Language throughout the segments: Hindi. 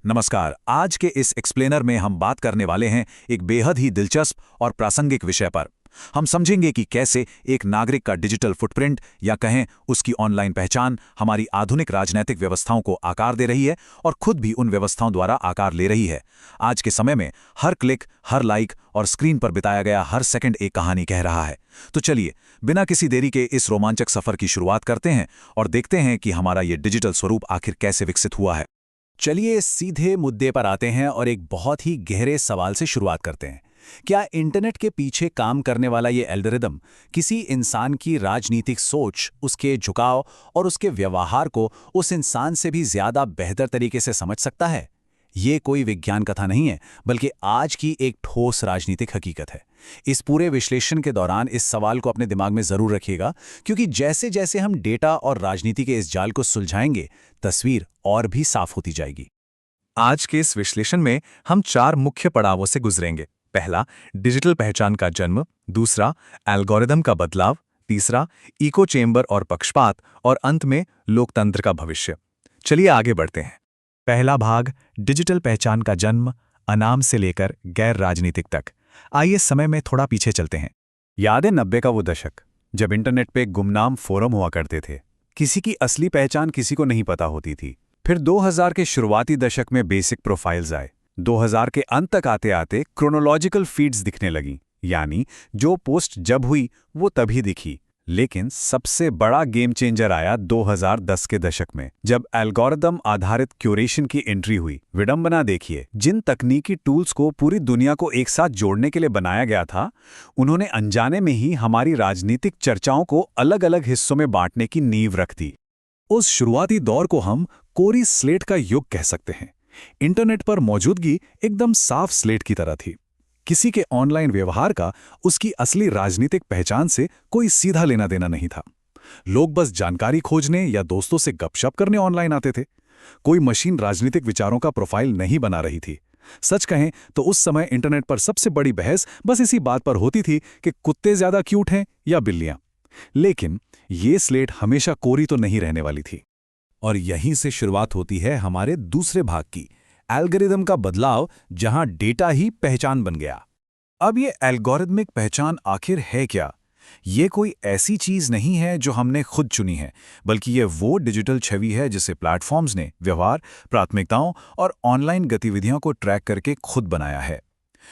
नमस्कार। आज के इस एक्सप्लेनर में हम बात करने वाले हैं एक बेहद ही दिलचस्प और प्रासंगिक विषय पर। हम समझेंगे कि कैसे एक नागरिक का डिजिटल फुटप्रिंट या कहें उसकी ऑनलाइन पहचान हमारी आधुनिक राजनीतिक व्यवस्थाओं को आकार दे रही है और खुद भी उन व्यवस्थाओं द्वारा आकार ले रही है। आज के समय में हर क्लिक, हर लाइक और स्क्रीन पर बिताया गया हर सेकंड एक कहानी कह रहा है। तो चलिए, बिना किसी देरी के इस रोमांचक सफर की शुरुआत करते हैं और देखते हैं कि हमारा ये डिजिटल स्वरूप आखिर कैसे विकसित हुआ है। चलिए सीधे मुद्दे पर आते हैं और एक बहुत ही गहरे सवाल से शुरुआत करते हैं। क्या इंटरनेट के पीछे काम करने वाला ये एल्गोरिदम किसी इंसान की राजनीतिक सोच, उसके झुकाव और उसके व्यवहार को उस इंसान से भी ज्यादा बेहतर तरीके से समझ सकता है? ये कोई विज्ञान कथा नहीं है, बल्कि आज की एक ठोस राजनीतिक हकीकत है। इस पूरे विश्लेषण के दौरान इस सवाल को अपने दिमाग में जरूर रखिएगा, क्योंकि जैसे जैसे हम डेटा और राजनीति के इस जाल को सुलझाएंगे, तस्वीर और भी साफ होती जाएगी। आज के इस विश्लेषण में हम 4 मुख्य पड़ावों से गुजरेंगे। पहला, डिजिटल पहचान का जन्म। दूसरा, एल्गोरिदम का बदलाव। तीसरा, इको चेंबर और पक्षपात। और अंत में, लोकतंत्र का भविष्य। चलिए आगे बढ़ते हैं। पहला भाग, डिजिटल पहचान का जन्म, अनाम से लेकर गैर राजनीतिक तक। आइए समय में थोड़ा पीछे चलते हैं। याद है 90 का वो दशक, जब इंटरनेट पे गुमनाम फोरम हुआ करते थे। किसी की असली पहचान किसी को नहीं पता होती थी। फिर 2000 के शुरुआती दशक में बेसिक प्रोफाइल्स आए। 2000 के अंत तक आते आते क्रोनोलॉजिकल फीड्स दिखने लगी, यानी जो पोस्ट जब हुई वो तभी दिखी। लेकिन सबसे बड़ा गेम चेंजर आया 2010 के दशक में, जब एल्गोरिदम आधारित क्यूरेशन की एंट्री हुई। विडंबना देखिए, जिन तकनीकी टूल्स को पूरी दुनिया को एक साथ जोड़ने के लिए बनाया गया था, उन्होंने अनजाने में ही हमारी राजनीतिक चर्चाओं को अलग अलग हिस्सों में बांटने की नींव रख दी। उस शुरुआती दौर को हम कोरी स्लेट का युग कह सकते हैं। इंटरनेट पर मौजूदगी एकदम साफ स्लेट की तरह थी। किसी के ऑनलाइन व्यवहार का उसकी असली राजनीतिक पहचान से कोई सीधा लेना देना नहीं था। लोग बस जानकारी खोजने या दोस्तों से गपशप करने ऑनलाइन आते थे। कोई मशीन राजनीतिक विचारों का प्रोफाइल नहीं बना रही थी। सच कहें तो उस समय इंटरनेट पर सबसे बड़ी बहस बस इसी बात पर होती थी कि कुत्ते ज्यादा क्यूट हैं या बिल्लियां। लेकिन ये स्लेट हमेशा कोरी तो नहीं रहने वाली थी। और यहीं से शुरुआत होती है हमारे दूसरे भाग की, एल्गोरिदम का बदलाव, जहां डेटा ही पहचान बन गया। अब ये एल्गोरिदमिक पहचान आखिर है क्या? ये कोई ऐसी चीज नहीं है जो हमने खुद चुनी है, बल्कि ये वो डिजिटल छवि है जिसे प्लेटफॉर्म्स ने व्यवहार, प्राथमिकताओं और ऑनलाइन गतिविधियों को ट्रैक करके खुद बनाया है।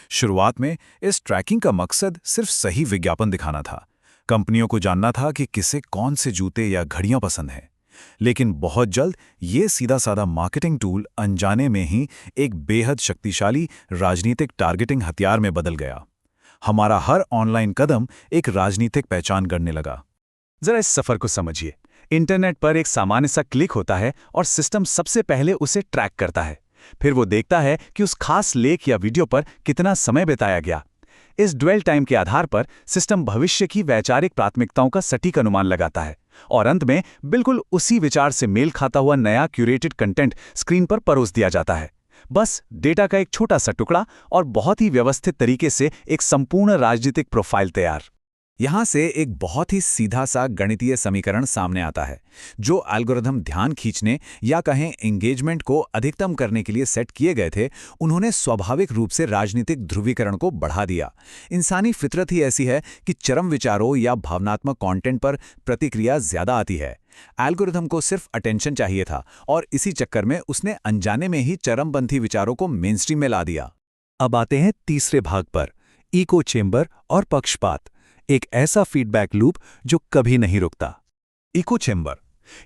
शुरुआत में इस ट्रैकिंग का मकसद सिर्फ सही विज्ञापन दिखाना था। कंपनियों को जानना था कि किसे कौन से जूते या घड़ियां पसंद हैं। लेकिन बहुत जल्द ये सीधा साधा मार्केटिंग टूल अनजाने में ही एक बेहद शक्तिशाली राजनीतिक टारगेटिंग हथियार में बदल गया। हमारा हर ऑनलाइन कदम एक राजनीतिक पहचान करने लगा। जरा इस सफर को समझिए। इंटरनेट पर एक सामान्य सा क्लिक होता है और सिस्टम सबसे पहले उसे ट्रैक करता है। फिर वो देखता है कि उस खास लेख या वीडियो पर कितना समय बिताया गया। इस ड्वेल टाइम के आधार पर सिस्टम भविष्य की वैचारिक प्राथमिकताओं का सटीक अनुमान लगाता है और अंत में बिल्कुल उसी विचार से मेल खाता हुआ नया क्यूरेटेड कंटेंट स्क्रीन पर परोस दिया जाता है। बस डेटा का एक छोटा सा टुकड़ा और बहुत ही व्यवस्थित तरीके से एक संपूर्ण राजनीतिक प्रोफाइल तैयार। यहां से एक बहुत ही सीधा सा गणितीय समीकरण सामने आता है। जो एल्गोरिदम ध्यान खींचने या कहें एंगेजमेंट को अधिकतम करने के लिए सेट किए गए थे, उन्होंने स्वाभाविक रूप से राजनीतिक ध्रुवीकरण को बढ़ा दिया। इंसानी फितरत ही ऐसी है कि चरम विचारों या भावनात्मक कंटेंट पर प्रतिक्रिया ज्यादा आती है। एल्गोरिदम को सिर्फ अटेंशन चाहिए था और इसी चक्कर में उसने अनजाने में ही चरमपंथी विचारों को मेनस्ट्रीम में ला दिया। अब आते हैं तीसरे भाग पर, इको चेंबर और पक्षपात। एक ऐसा फीडबैक लूप जो कभी नहीं रुकता। इको चेंबर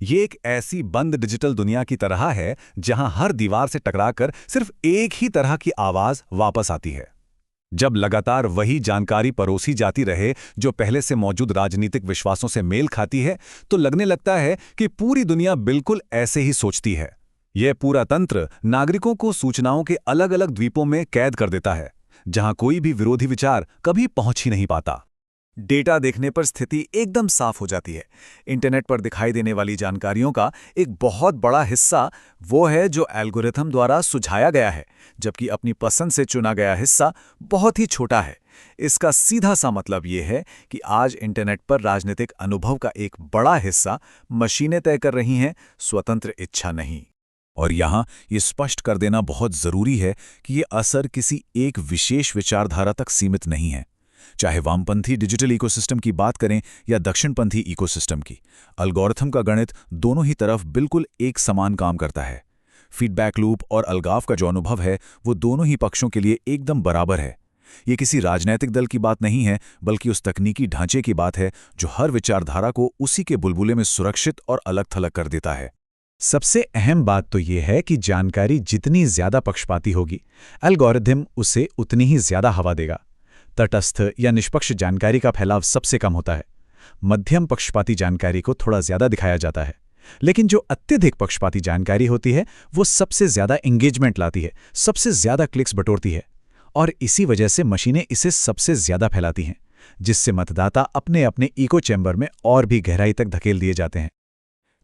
ये एक ऐसी बंद डिजिटल दुनिया की तरह है जहां हर दीवार से टकराकर सिर्फ एक ही तरह की आवाज वापस आती है। जब लगातार वही जानकारी परोसी जाती रहे जो पहले से मौजूद राजनीतिक विश्वासों से मेल खाती है, तो लगने लगता है कि पूरी दुनिया बिल्कुल ऐसे ही सोचती है। यह पूरा तंत्र नागरिकों को सूचनाओं के अलग अलग द्वीपों में कैद कर देता है, जहां कोई भी विरोधी विचार कभी पहुंच ही नहीं पाता। डेटा देखने पर स्थिति एकदम साफ हो जाती है। इंटरनेट पर दिखाई देने वाली जानकारियों का एक बहुत बड़ा हिस्सा वो है जो एल्गोरिथम द्वारा सुझाया गया है, जबकि अपनी पसंद से चुना गया हिस्सा बहुत ही छोटा है। इसका सीधा सा मतलब ये है कि आज इंटरनेट पर राजनीतिक अनुभव का एक बड़ा हिस्सा मशीनें तय कर रही हैं, स्वतंत्र इच्छा नहीं। और यहाँ ये स्पष्ट कर देना बहुत ज़रूरी है कि ये असर किसी एक विशेष विचारधारा तक सीमित नहीं है। चाहे वामपंथी डिजिटल इकोसिस्टम की बात करें या दक्षिणपंथी इकोसिस्टम की, एल्गोरिथम का गणित दोनों ही तरफ बिल्कुल एक समान काम करता है। फीडबैक लूप और अलगाव का जो अनुभव है वो दोनों ही पक्षों के लिए एकदम बराबर है। ये किसी राजनैतिक दल की बात नहीं है, बल्कि उस तकनीकी ढांचे की बात है जो हर विचारधारा को उसी के बुलबुले में सुरक्षित और अलग-थलग कर देता है। सबसे अहम बात तो ये है कि जानकारी जितनी ज्यादा पक्षपाती होगी, एल्गोरिथम उसे उतनी ही ज्यादा हवा देगा। तटस्थ या निष्पक्ष जानकारी का फैलाव सबसे कम होता है। मध्यम पक्षपाती जानकारी को थोड़ा ज्यादा दिखाया जाता है, लेकिन जो अत्यधिक पक्षपाती जानकारी होती है वो सबसे ज्यादा एंगेजमेंट लाती है, सबसे ज्यादा क्लिक्स बटोरती है, और इसी वजह से मशीनें इसे सबसे ज्यादा फैलाती हैं, जिससे मतदाता अपने अपने इको चैम्बर में और भी गहराई तक धकेल दिए जाते हैं।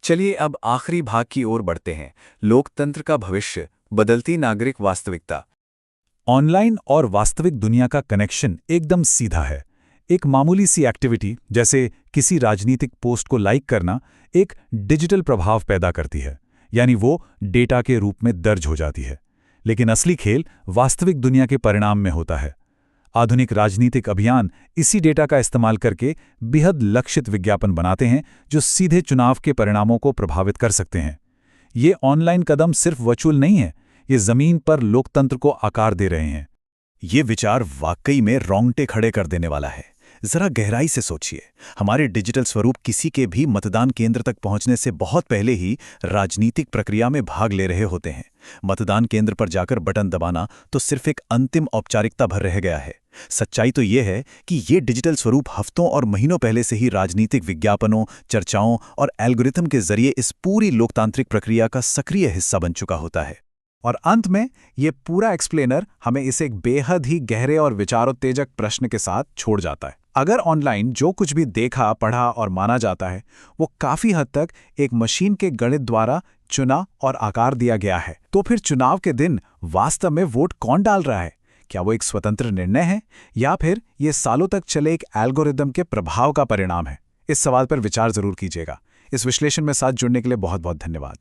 चलिए अब आखिरी भाग की ओर बढ़ते हैं, लोकतंत्र का भविष्य, बदलती नागरिक वास्तविकता। ऑनलाइन और वास्तविक दुनिया का कनेक्शन एकदम सीधा है। एक मामूली सी एक्टिविटी जैसे किसी राजनीतिक पोस्ट को लाइक करना एक डिजिटल प्रभाव पैदा करती है, यानी वो डेटा के रूप में दर्ज हो जाती है। लेकिन असली खेल वास्तविक दुनिया के परिणाम में होता है। आधुनिक राजनीतिक अभियान इसी डेटा का इस्तेमाल करके बेहद लक्षित विज्ञापन बनाते हैं जो सीधे चुनाव के परिणामों को प्रभावित कर सकते हैं। ये ऑनलाइन कदम सिर्फ वर्चुअल नहीं है, ये जमीन पर लोकतंत्र को आकार दे रहे हैं। ये विचार वाकई में रोंगटे खड़े कर देने वाला है। जरा गहराई से सोचिए, हमारे डिजिटल स्वरूप किसी के भी मतदान केंद्र तक पहुंचने से बहुत पहले ही राजनीतिक प्रक्रिया में भाग ले रहे होते हैं। मतदान केंद्र पर जाकर बटन दबाना तो सिर्फ एक अंतिम औपचारिकता भर रह गया है। सच्चाई तो ये है कि ये डिजिटल स्वरूप हफ्तों और महीनों पहले से ही राजनीतिक विज्ञापनों, चर्चाओं और एल्गोरिथम के जरिए इस पूरी लोकतांत्रिक प्रक्रिया का सक्रिय हिस्सा बन चुका होता है। और अंत में ये पूरा एक्सप्लेनर हमें इसे एक बेहद ही गहरे और विचारोत्तेजक प्रश्न के साथ छोड़ जाता है। अगर ऑनलाइन जो कुछ भी देखा, पढ़ा और माना जाता है वो काफी हद तक एक मशीन के गणित द्वारा चुना और आकार दिया गया है, तो फिर चुनाव के दिन वास्तव में वोट कौन डाल रहा है? क्या वो एक स्वतंत्र निर्णय है या फिर ये सालों तक चले एक एल्गोरिदम के प्रभाव का परिणाम है? इस सवाल पर विचार जरूर कीजिएगा। इस विश्लेषण में साथ जुड़ने के लिए बहुत बहुत धन्यवाद।